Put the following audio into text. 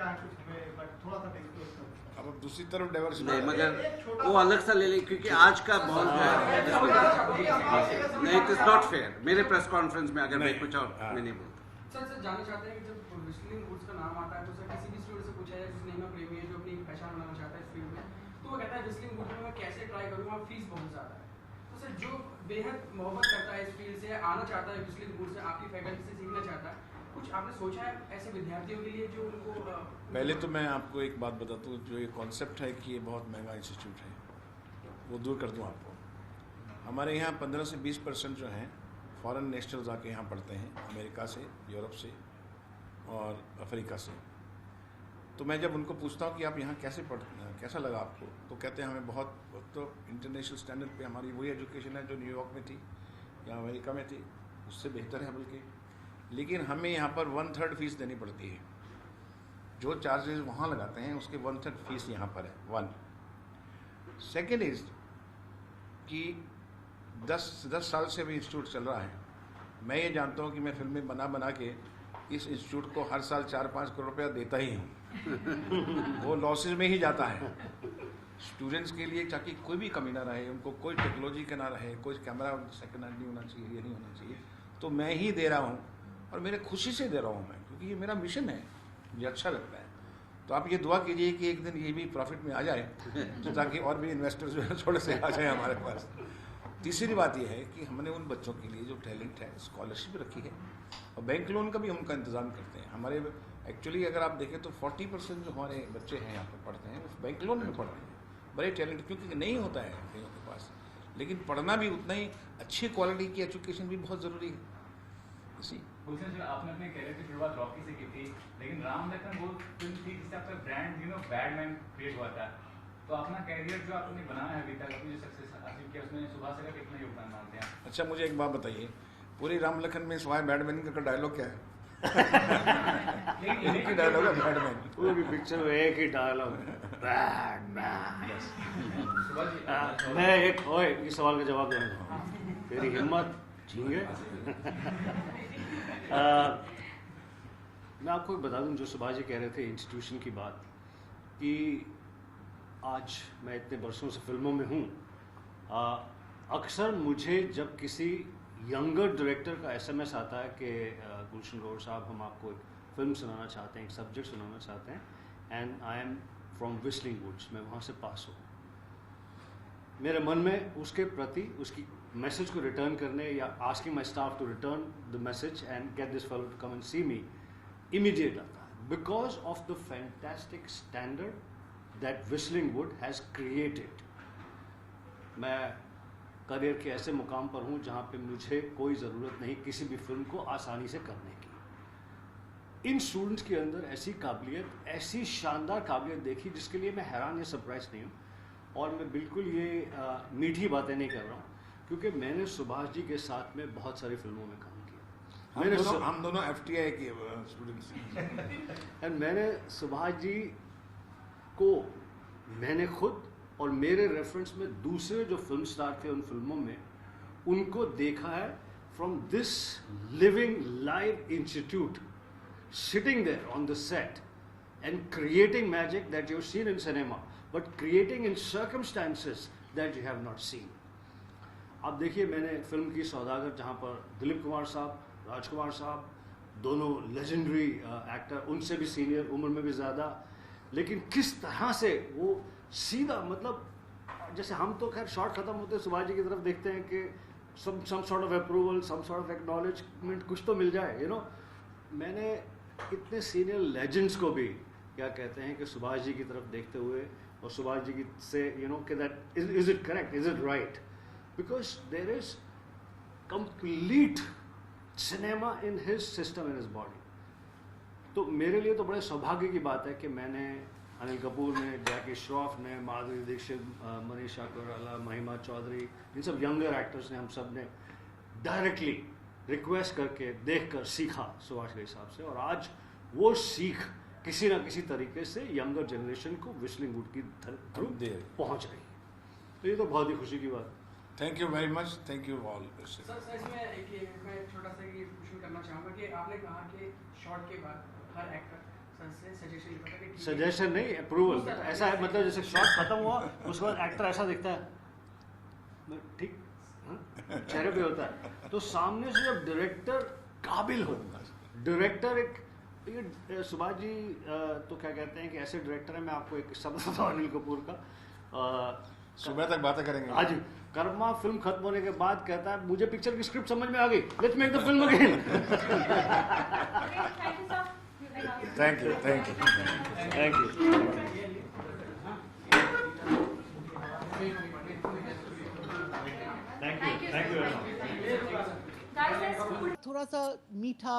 क्या है कुछ हमें बट थोड़ा सा डिस्क्लोज करो। अब दूसरी तरफ डाइवर्सिटी नहीं, मगर वो अलग सा ले लें, क्योंकि आज का बहुत नहीं, इट इज नॉट फेयर। मेरे प्रेस कॉन्फ्रेंस में अगर मैं कुछ और मैं नहीं बोलता। सर जानना चाहते हैं कि जब व्हिस्टलिंग वुड्स का नाम आता है तो सर किसी भी स्टूडेंट से पूछा जाए जिसने में प्रेमी है जो अपनी पहचान बनाना चाहता है इस फील्ड में, तो वो कहता है व्हिस्टलिंग वुड्स में मैं कैसे ट्राई करूँगा, फीस बहुत ज़्यादा है। तो सर जो बेहद मोहब्बत करता है इस फील्ड से, आना चाहता है व्हिस्टलिंग वुड्स से, आपकी फैकल्टी से सीखना चाहता है, कुछ आपने सोचा है ऐसे विद्यार्थियों के लिए जो उनको पहले तो मैं आपको एक बात बताता हूँ, जो ये कॉन्सेप्ट है कि ये बहुत महंगा इंस्टीट्यूट है, वो दूर कर दूँ आपको। हमारे यहाँ 15 से 20% जो हैं फॉरेन नेशनल्स आके यहाँ पढ़ते हैं, अमेरिका से, यूरोप से और अफ्रीका से। तो मैं जब उनको पूछता हूँ कि आप यहाँ कैसा लगा आपको, तो कहते हैं हमें बहुत तो इंटरनेशनल स्टैंडर्ड पे हमारी वही एजुकेशन है जो न्यूयॉर्क में थी या अमेरिका में थी, उससे बेहतर है बल्कि, लेकिन हमें यहाँ पर 1/3 फीस देनी पड़ती है। जो चार्जेस वहाँ लगाते हैं उसके 1/3 फीस यहाँ पर है। 1 सेकेंड इज कि 10 साल से भी इंस्टीट्यूट चल रहा है। मैं ये जानता हूँ कि मैं फिल्में बना के इस इंस्टीट्यूट को हर साल 4-5 करोड़ रुपया देता ही हूँ। वो लॉसेज में ही जाता है स्टूडेंट्स के लिए, ताकि कोई भी कमी ना रहे, उनको कोई टेक्नोलॉजी का ना रहे, कोई कैमरा सेकंड हैंड नहीं होना चाहिए, ये नहीं होना चाहिए। तो मैं ही दे रहा हूँ और मेरे खुशी से दे रहा हूँ मैं, क्योंकि ये मेरा मिशन है, मुझे अच्छा लगता है। तो आप ये दुआ कीजिए कि एक दिन ये भी प्रॉफिट में आ जाए, तो ताकि और भी इन्वेस्टर्स जो है थोड़े से आ जाए हमारे पास। तीसरी बात यह है कि हमने उन बच्चों के लिए जो टैलेंट है स्कॉलरशिप रखी है, और बैंक लोन का भी हम उनका इंतज़ाम करते हैं। हमारे एक्चुअली अगर आप देखें तो 40% जो हमारे बच्चे हैं यहाँ पर पढ़ते हैं वो बैंक लोन में पढ़ रहे हैं। बड़े टैलेंट, क्योंकि नहीं होता है कईयों के पास, लेकिन पढ़ना भी उतना ही अच्छी क्वालिटी की एजुकेशन भी बहुत ज़रूरी है। इसी भूषण जी, आपने अपने कैरियर की शुरुआत रॉकी से की थी, लेकिन राम लखन वो फिल्म थी जिससे आपका ब्रांड बैडमैन क्रिएट हुआ था। तो अपना कैरियर जो आपने बनाया है अभी तक, अपनी जो सक्सेस हासिल किया, उसमें सुभाष का कितना योगदान मानते हैं? अच्छा, मुझे एक बात बताइए, पूरी राम लखन में सिवाय बैडमैन का डायलॉग क्या है? एक ही डायलॉग है बैडमैन, पूरी पिक्चर में एक ही डायलॉग, बैडमैन। मैं एक इस सवाल का जवाब दूंगा, तेरी हिम्मत झींगे। मैं आपको बता दूं, जो सुभाष जी कह रहे थे इंस्टीट्यूशन की बात, कि आज मैं इतने वर्षों से फिल्मों में हूँ, अक्सर मुझे जब किसी यंगर डायरेक्टर का SMS आता है कि गुलशन गौर साहब, हम आपको एक फिल्म सुनाना चाहते हैं, एक सब्जेक्ट सुनाना चाहते हैं, and I am from Whistling Woods, मैं वहाँ से पास हूँ, मेरे मन में उसके प्रति उसकी मैसेज को रिटर्न करने या asking my staff to return the message and get this fellow to come and see me, immediate आता है, because of the fantastic standard that Whistling Wood has created. मैं करियर के ऐसे मुकाम पर हूँ जहाँ पे मुझे कोई ज़रूरत नहीं किसी भी फिल्म को आसानी से करने की। इन स्टूडेंट्स के अंदर ऐसी काबिलियत, ऐसी शानदार काबिलियत देखी जिसके लिए मैं हैरान या सरप्राइज नहीं हूँ। और मैं बिल्कुल ये मीठी बातें नहीं कर रहा हूँ, क्योंकि मैंने सुभाष जी के साथ में बहुत सारी फिल्मों में काम किया। हम दोनों FTI के स्टूडेंट्स हैं। एंड मैंने सुभाष जी को, मैंने खुद और मेरे रेफरेंस में दूसरे जो फिल्म स्टार थे उन फिल्मों में, उनको देखा है from this living live institute, sitting there on the set and creating magic that you have seen in cinema, but creating in circumstances that you have not seen. आप देखिए, मैंने फिल्म की सौदागर, जहाँ पर दिलीप कुमार साहब, राजकुमार साहब, दोनों लेजेंडरी एक्टर, उनसे भी सीनियर, उम्र में भी ज़्यादा, लेकिन किस तरह से वो सीधा, मतलब जैसे हम तो खैर शॉट ख़त्म होते सुभाष जी की तरफ देखते हैं कि some sort of approval, some sort of acknowledgement, कुछ तो मिल जाए, मैंने इतने सीनियर लेजेंड्स को भी क्या कहते हैं कि सुभाष जी की तरफ देखते हुए, और सुभाष जी की से कि that is it correct, is it right, because there is complete cinema in his system, in his body. तो मेरे लिए तो बड़े सौभाग्य की बात है कि मैंने अनिल कपूर ने, जैकी श्रॉफ ने, माधुरी दीक्षित, मनीषा कोइराला, महिमा चौधरी, इन सब यंगर एक्टर्स ने, हम सब ने डायरेक्टली रिक्वेस्ट करके देखकर सीखा सुभाष के हिसाब से, और आज वो सीख किसी ना किसी तरीके से यंगर जनरेशन को व्हिस्टलिंग वुड की थ्रू पहुंच रही है। तो ये तो बहुत ही खुशी की बात है। Thank you very much, thank you all. Sir इसमें मैं छोटा सा ये क्वेश्चन करना चाहूँगा कि आपने कहा कि शॉट के बाद हर एक्टर सर से सजेशन लेता था कि ठीक है, सजेशन नहीं, अप्रूवल। ऐसा है, मतलब जैसे शॉट खत्म हुआ उसके बाद एक्टर ऐसा दिखता है ठीक, हाँ, चेहरे पे होता है। तो सामने से जब डायरेक्टर काबिल हो, डायरेक्टर एक ये सुभाष जी तो क्या कहते हैं कि ऐसे डायरेक्टर है, मैं आपको एक किस्सा बताता हूँ अनिल कपूर का। सुबह तक बातें करेंगे आज कर्मा फिल्म खत्म होने के बाद कहता है मुझे पिक्चर की स्क्रिप्ट समझ में आ गई, let's make the film again. Thank you thank you thank you. Thank you very much. थोड़ा सा मीठा